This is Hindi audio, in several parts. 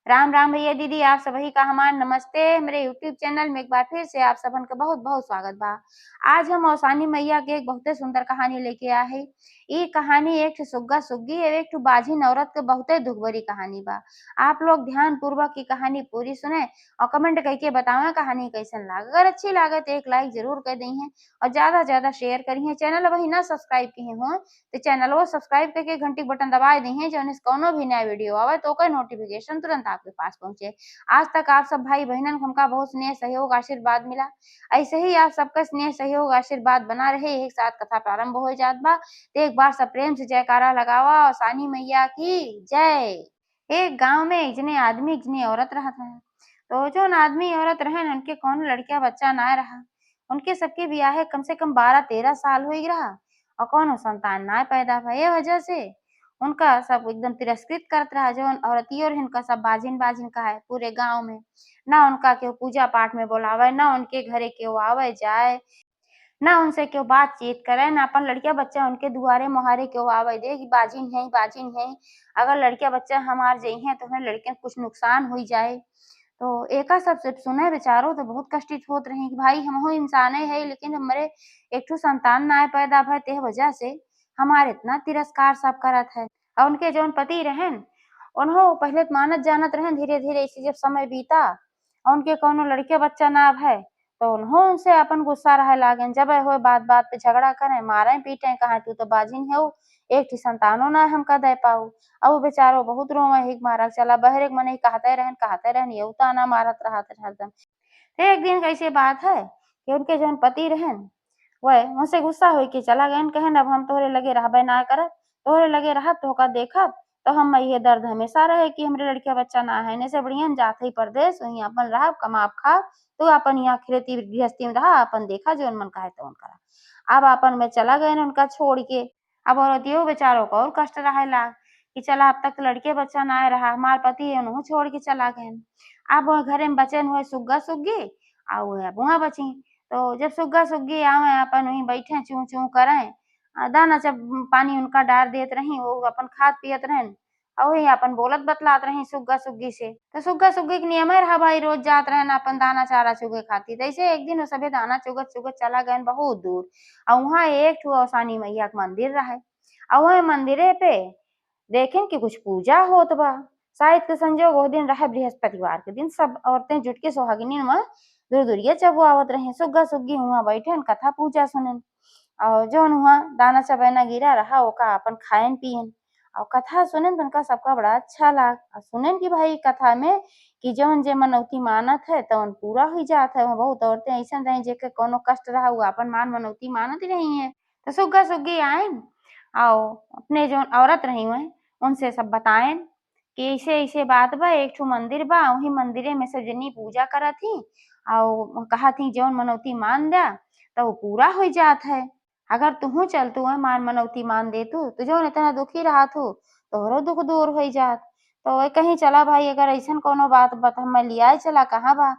राम राम भैया दीदी, आप सभी का हमार नमस्ते। मेरे यूट्यूब चैनल में एक बार फिर से आप सबन का बहुत बहुत स्वागत बा। आज हम औसानी मैया के एक बहुते सुंदर कहानी लेके आए है। ये कहानी एक ठो सुग्गा सुग्गी और एक ठो बाझिन औरत के बहुते दुख भरी कहानी बा। आप लोग ध्यान पूर्वक की कहानी पूरी सुने और कमेंट करके बतावे कहानी कैसन लागे। अगर अच्छी लागे तो एक लाइक जरूर कर दी है और ज्यादा से ज्यादा शेयर करिए। चैनल वही ना सब्सक्राइब किए हो तो चैनल वो सब्सक्राइब करके घंटी बटन दबा दी है, जो कोनो भी नया वीडियो आवे तो ओकर नोटिफिकेशन तुरंत आपके पास पहुंचे। आज तक आप सब भाई बहनन को हमका बहुत स्नेह सहयोग आशीर्वाद मिला। ऐसे ही आप सबका स्नेह सहयोग आशीर्वाद बना रहे। एक साथ कथा प्रारंभ हो जात बा तो एक बार सब प्रेम से जयकारा लगावा और सानी मैया की जय। एक गांव में एक जने आदमी एक जने औरत रहत है। तो जो आदमी औरत रहे उनके कौन लड़किया बच्चा ना रहा। उनके सबके ब्याह कम से कम 12-13 साल हो रहा और कौन संतान ना पैदा भये वजह से उनका सब एकदम तिरस्कृत करत रहा। जो औरतियों और इनका सब बाजिन बाजिन का है पूरे गांव में। ना उनका क्यों पूजा पाठ में बुलावे, ना उनके घरे क्यों आवे जाए, ना उनसे क्यों बातचीत करे, ना अपन लड़किया बच्चा उनके दुआरे मुहारे क्यों आवे दे कि बाजिन है बाजिन है। अगर लड़किया बच्चा हमार जई है तो हमें लड़किया कुछ नुकसान हो जाए। तो एका सब सिर्फ सुने बेचारो तो बहुत कष्टित होत रहे कि भाई हम इंसान है लेकिन हमारे एक ठो संतान ना पैदा भय ते वजह से हमारे इतना तिरस्कार सब करत है। और उनके जौन पति रहन उन्हों पहले तो मानत जानत रहन, धीरे धीरे इसी जब समय बीता और उनके कौनो लड़के बच्चा ना भय तो उन्हों उनसे अपन गुस्सा रहे लागन। जब हो बात बात पे झगड़ा करे, मारे पीटे, कहा तू तो बाजिन है एक ठो संतानो ना हमका दे पाऊ। अब वो बेचारो बहुत रोवे हिक मारक चला बहरे मन कहते रहन ये ताना मारत रहत हरदम। एक दिन कैसे बात है कि उनके जौन पति रहन वह उनसे गुस्सा हो के चला गए। कहन अब हम तोहरे लगे रहबे ना करत, तोहरे लगे रहब तो का देखब तो हम ये दर्द हमेशा रहे कि हमरे लड़किया बच्चा ना है। से बढ़िया हम जाते ही परदेश वहीं अपन रहब कमाब खाब तो अपन यहाँ खेती गृहस्थी में रहा अपन देखा जो मन कहे तो करा। अब अपन में चला गए उनका छोड़ के। अब औरतियों बेचारों को और कष्ट रहे लाग कि चला अब तक लड़के बच्चा ना रहा, हमार पति है उन्हों छोड़ के चला गए। अब वह घरे में बचन हुए सुग्गा सुग्गी और बुआ बची। तो जब सुग्गा सुग्गी आवे अपन वहीं बैठे चूं चूं करें दाना जब पानी उनका डार देत रही वो अपन खात पियत रहन और वही अपन बोलत बतलात रही सुग्गा सुग्गी से। तो सुग्गा सुग्गी के नियम रहा भाई रोज जात रहन अपन दाना चारा चुगे खाती। तैसे एक दिन वो सभी दाना चुगत चुगत चला गए बहुत दूर और वहाँ एक ठो औसानी मैया का मंदिर रहे और वह मंदिरे पे देखें कि कुछ पूजा होत बा। शायद के संजोग वो दिन रहे बृहस्पतिवार के दिन सब औरतें जुट के सोहागिनी में दूर दूरिया चबुआवत रहे। सुग्गा सुग्गी हुआ बैठे कथा पूजा सुनन और जौन हुआ दाना चबैना गिरा रहा ओका अपन खायन पियन और कथा सुनन तो उनका सबका बड़ा अच्छा लाग और सुनन की भाई कथा में कि जौन जे मनौती मानत है तौन पूरा हो जात है। बहुत औरतें ऐसा रही जेके कोनो कष्ट रहा हुआ अपन मान मनौती मानत ही नहीं है। तो सुग्गा सुग्गी आयन और अपने जो औरत रही हुए उनसे सब बताएं कि ऐसे ऐसे बात बा, एक ठो मंदिर बा वही मंदिरे में सब जनी पूजा करत थी और कहा थी जौन मनौती मान दिया तो वो पूरा हो जात है। अगर तुहू चलतू है मान मनौती मान दे तो जौन इतना दुखी रहा तू तोहरो दुख दूर हो जात। तो वह कहीं चला भाई अगर ऐसा कोनो बात बता मैं लिया चला कहाँ बा।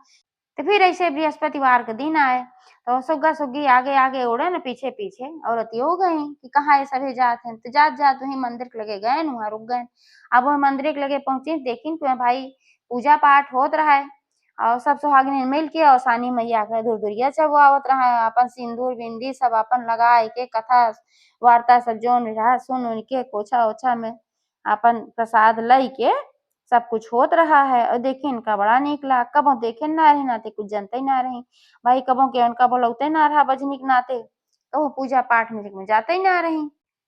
तो फिर ऐसे बृहस्पतिवार के दिन आए तो सुग्गा सुग्गी आगे आगे उड़े न पीछे पीछे औरत हो गई कि कहाँ ये सभी जात हैं। तो जात जात वही मंदिर के लगे गए वहां रुक गए। अब वह मंदिर के लगे पहुंची देखी तो भाई पूजा पाठ होत रहा है और सब सुहागिन मिल के और सानी मैया के दूर दूरिया चबुआवत रहा है अपन सिंदूर बिंदी सब अपन लगा के कथा वार्ता सब जोन रहा सुन उनके कोछा ओछा में अपन प्रसाद लई के सब कुछ होत रहा है। और देखिए इनका बड़ा निक लाग कबो देखे ना रही नाते कुछ जनते ना रही भाई कबो के उनका बोलौते ना रहा बजनी के नाते तो वो पूजा पाठ में जाते ही ना रही।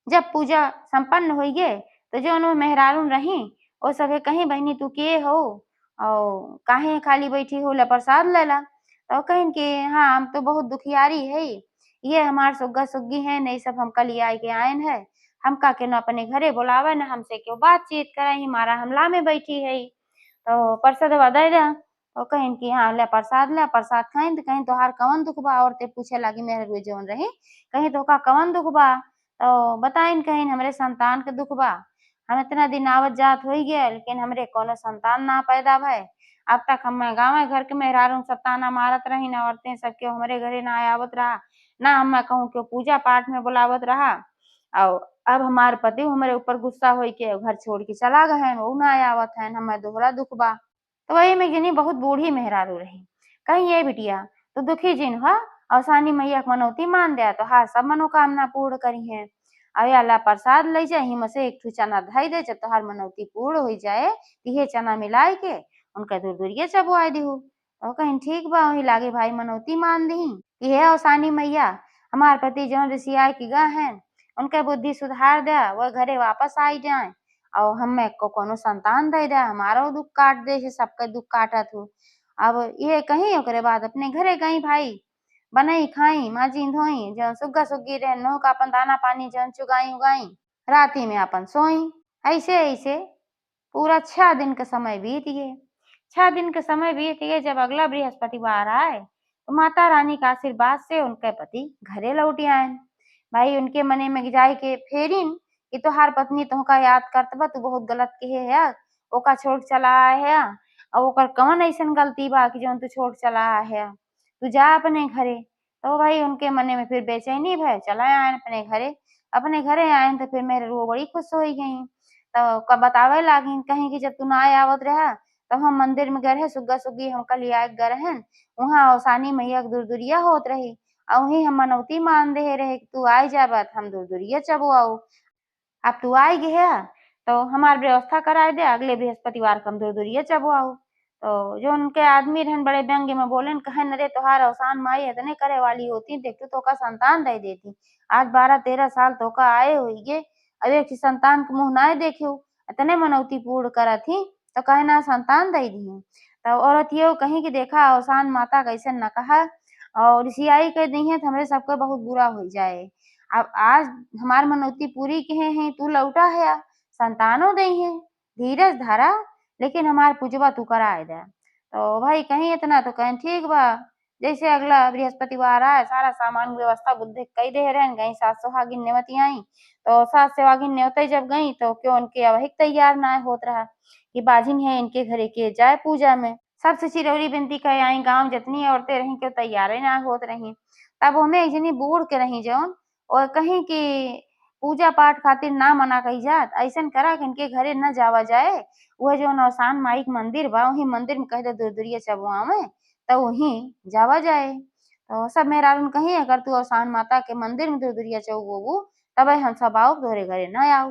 जब पूजा संपन्न हो गए तो जो मेहरारून रही वो सभे कहीं बहनी तू के हो और काहे खाली बैठी हो ला प्रसाद लेला। तो कहीं के हाँ हम तो बहुत दुखियारी है ये हमार सुग्गा सुग्गी है नहीं सब हमका लिया के आयन है हमका के न अपने घरे बुलावे न हमसे क्यों बातचीत करे हमारा हमला में बैठी है तो प्रसाद दे दे। तो कहीं कि हाँ ले प्रसाद खाइन तो कहीं तोहार कवन दुख बा औरतें पूछे लगी मेरे रुए जौन रही कहीं तो का कवन दुख बा। तो बताइन कहीं हमरे संतान के दुख बा। हम इतना दिन आवत जात हो गया लेकिन हमरे कोनो संतान ना पैदा भय। अब तक हम गाँव घर के मेहरारू सब ताना मारत रही न औरतें सब क्यों हमारे घरे ना आवत रहा ना हम कहूँ क्यों पूजा पाठ में बुलावत रहा। और अब हमारे पति हमारे ऊपर गुस्सा हो के घर छोड़ के चला गए वो ना आवत है हमें दोहरा दुख बा। तो वही में जनी बहुत बूढ़ी मेहरारू रही। कहीं ये बिटिया तो दुखी जिन हुआ अवसानी मैया के मनौती मान दिया तो हार सब मनोकामना पूर्ण करी है। अवे अल्लाह प्रसाद ले जाए हिम से एक ठू चना धई दे जब तोहार मनौती पूर्ण हो जाए ये चना मिलाए के उनका दूर दूरिये चबुआई दिहू। तो कहीं ठीक बा वही लागे भाई मनौती मान दी ये अवसानी मैया हमार पति जो ऋषिया की गा है उनके बुद्धि सुधार दे वह घरे वापस आई जाए और हमें को कोनो संतान दे दे हमारो दुख काट दे सबके दुख काटत हो। अब ये कहीं ओकरे बाद अपने घरे गई भाई बनई खाई माजी धोई जो सुग्गा सुग्गी रहे नो का अपन दाना पानी जन चुगाई उगाई राती में अपन सोई। ऐसे ऐसे पूरा 6 दिन का समय बीत गए। 6 दिन के समय बीत गए जब अगला बृहस्पतिवार आए तो माता रानी का आशीर्वाद से उनके पति घरे लौट आए। भाई उनके मने में जाए के फेरिन कि तोहार पत्नी तोहका याद करत बा तू बहुत गलत कहे है ओका छोड़ चला आए है और ओकर कौन ऐसन गलती बा कि जौन तू छोड़ चला आए है तू जा अपने घरे। तो भाई उनके मने में फिर बेचैनी भय चला आए अपने घरे आए तो फिर मेरे रो बड़ी खुश हो गई। तो कब बतावे लागी कहीं कि जब तू ना आवत रहा तब हम मंदिर में गए सुग्गा सुग्गी हमका लिया गए हन वहाँ अवसानी मैया के दूर दूरिया होत रही और वही हम मनौती मान दे रहे कि तू आई जाबत हम दूर दूरिया चबो आओ। अब तू आई गया तो हमार व्यवस्था कराए दे अगले बृहस्पतिवार को हम दूर दूरिया चबो आओ। तो जो उनके आदमी रहन बड़े व्यंग्य में बोले कहन अरे तोहार अवसान माई इतने करे वाली होती देखती तो का संतान दे देती आज 12-13 साल तो का आए हुई गे अब एक संतान के मुँह ना देखियो इतने मनौती पूर्ण करा थी तो कहे ना संतान दे दी। तब औरत ये कहीं कि देखा अवसान माता कैसे न कहा और ऋषियाई कह दी है तो हमरे सबको बहुत बुरा हो जाए। अब आज हमार मनौती पूरी कहे हैं तू लौटा है संतानों दे है धीरज धारा लेकिन हमार पूजवा तू कराए दे। तो भाई कहीं इतना तो कहीं ठीक बा जैसे अगला बृहस्पतिवार आए सारा सामान व्यवस्था बुद्धि कई दे रहन गई सास सुहागिन नेवती आई तो सास सुहागिन नेवते जब गई तो क्यों उनके अवहिक तैयार ना होत रहा कि बाजिन है इनके घरे के जाए पूजा में सबसे चिरौरी बिनती कह आई गांव जितनी औरतें रही क्यों तैयार ना होत रही। तब हमें एक जनी बूढ़ के रही जौन और कहीं कि पूजा पाठ खातिर ना मना कही जात ऐसन करा कि इनके घरे न जावा जाए वह जो नौसान माई के मंदिर बा वही मंदिर में कह दे दूर दूरिया चबुआ में तो वहीं जावा जाए। तो सब मेहरारून कही अगर तू अवसान माता के मंदिर में दूर दूरिया चबू तब हम सब आओ तोहरे घरे न आओ।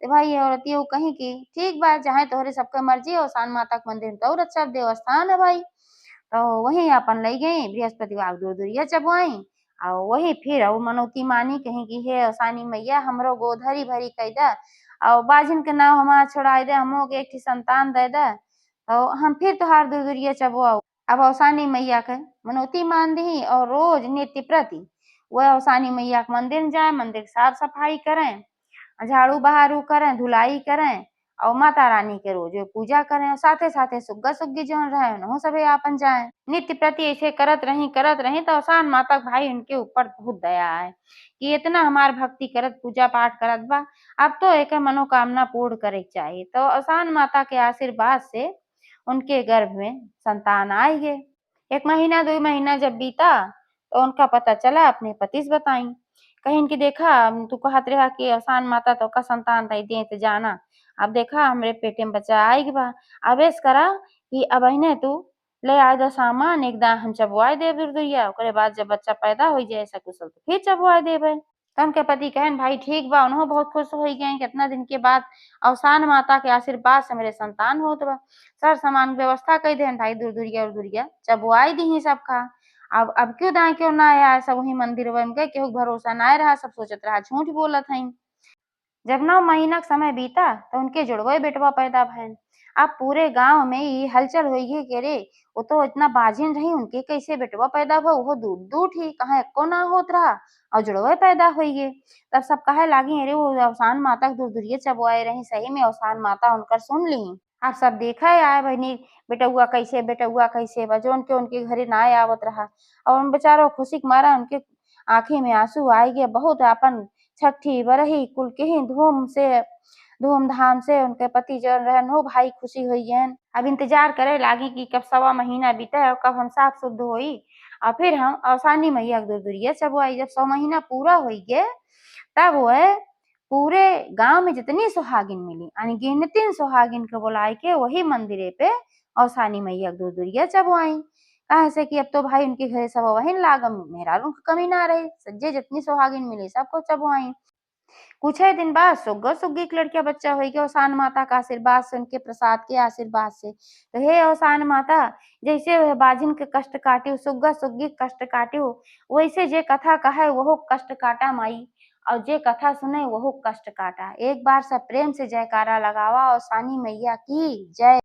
तो भाई ये औरत ये कहीं की ठीक बात जहाँ तोहरे सबके मर्जी अवसान माता के मंदिर में तो अच्छा देवस्थान है भाई। तो वही अपन ले गई बृहस्पतिवार दूर दूरिया चबुआई और वही फिर और मनौती मानी कहीं की हे अवसानी मैया हमरो गोद हरी भरी कह दे और बाजिन के नाव हमारा छोड़ाई दे हमो के एक ठे संतान दे दे तो हम फिर तोहार दूर दूरिया चबुआऊ। अब अवसानी मैया के मनौती मान दी और रोज नित्य प्रति वह अवसानी मैया के मंदिर में जाए मंदिर की साफ सफाई करें झाड़ू बहारू करें धुलाई करें और माता रानी के रोज पूजा करें और साथे साथे सुग्गा सुग्गी जौन रहे उन्हों सबे आपन जाए नित्य प्रति ऐसे करत रही तो अवसान माता भाई उनके ऊपर बहुत दया है कि इतना हमार भक्ति करत पूजा पाठ करत बा अब तो एक मनोकामना पूर्ण करे चाहिए। तो अवसान माता के आशीर्वाद से उनके गर्भ में संतान आए गए। 1 महीना 2 महीना जब बीता तो उनका पता चला अपने पति से बताई कहीं इनकी देखा तू कहत रहा कि अवसान माता तो का संतान दे दे तो जाना अब देखा हमरे पेटे में बच्चा आएगी बा अब ऐस करा कि अब इन्हें तू ले आए दो सामान एकदम हम चबुआई देव दूर दूरिया ओकरे बाद जब बच्चा पैदा हो जाए ऐसा कुशल तो फिर चबुआई देवे। तो उनके पति कहन भाई ठीक बा उन्हों बहुत खुश हो गए कितना दिन के बाद अवसान माता के आशीर्वाद से मेरे संतान होत बा सर सामान व्यवस्था कई देन भाई दूर दूरिया चबुआई दी सबका। अब क्यों दाए क्यों ना आया सब वही मंदिर में गए केहू भरोसा ना रहा सब सोचत रहा झूठ बोलत हई। जब 9 महीना का समय बीता तो उनके जुड़वे बेटवा पैदा भइल। अब पूरे गांव में ये हलचल हुई है कि रे वो तो इतना बाजिन रही उनके कैसे बेटवा पैदा हुआ वो दूध दूध ही कहाँ एको ना होत रहा और जुड़वे पैदा हुई है। तब सब कहे लागी अरे वो अवसान माता के दूर दूरिये चबुआए रही सही में अवसान माता उनकर सुन ली। आप सब देखा है आए बहनी बेटउआ कैसे बा जोन के उनके घरे ना आवत रहा और उन बेचारों खुशी के मारा उनके आंखें में आंसू आई गए बहुत अपन छठी बरही कुल के ही धूमधाम से उनके पति जो रहन हो भाई खुशी हुई है। अब इंतजार करे लागी कि कब 1.25 महीना बीते और कब हम साफ शुद्ध होई और फिर हम अवसानी मैया के दूर दूरिये चबुआई। जब 100 महीना पूरा हो गए तब वह पूरे गांव में जितनी सुहागिन मिली यानी गिनती सुहागिन के बुलाए के वही मंदिरे पे और सानी मैया दूर दूरिया चबुआई। काहे से कि अब तो भाई उनके घरे सब वहीन लागम मेहरारू के कमी ना रही, सज्जे जितनी सुहागिन मिली सबको चबुआई। कुछ ही दिन बाद सुग्गा सुग्गी के लड़किया बच्चा हुई के औसान माता का आशीर्वाद से, उनके प्रसाद के आशीर्वाद से। तो हे औसान माता, जैसे वह बाजिन के कष्ट काटी सुग्गा सुग्गी कष्ट काटी वैसे जे कथा कहे वह कष्ट काटा माई, और जे कथा सुने वह कष्ट काटा। एक बार सब प्रेम से जयकारा लगावा और सानी मैया की जय।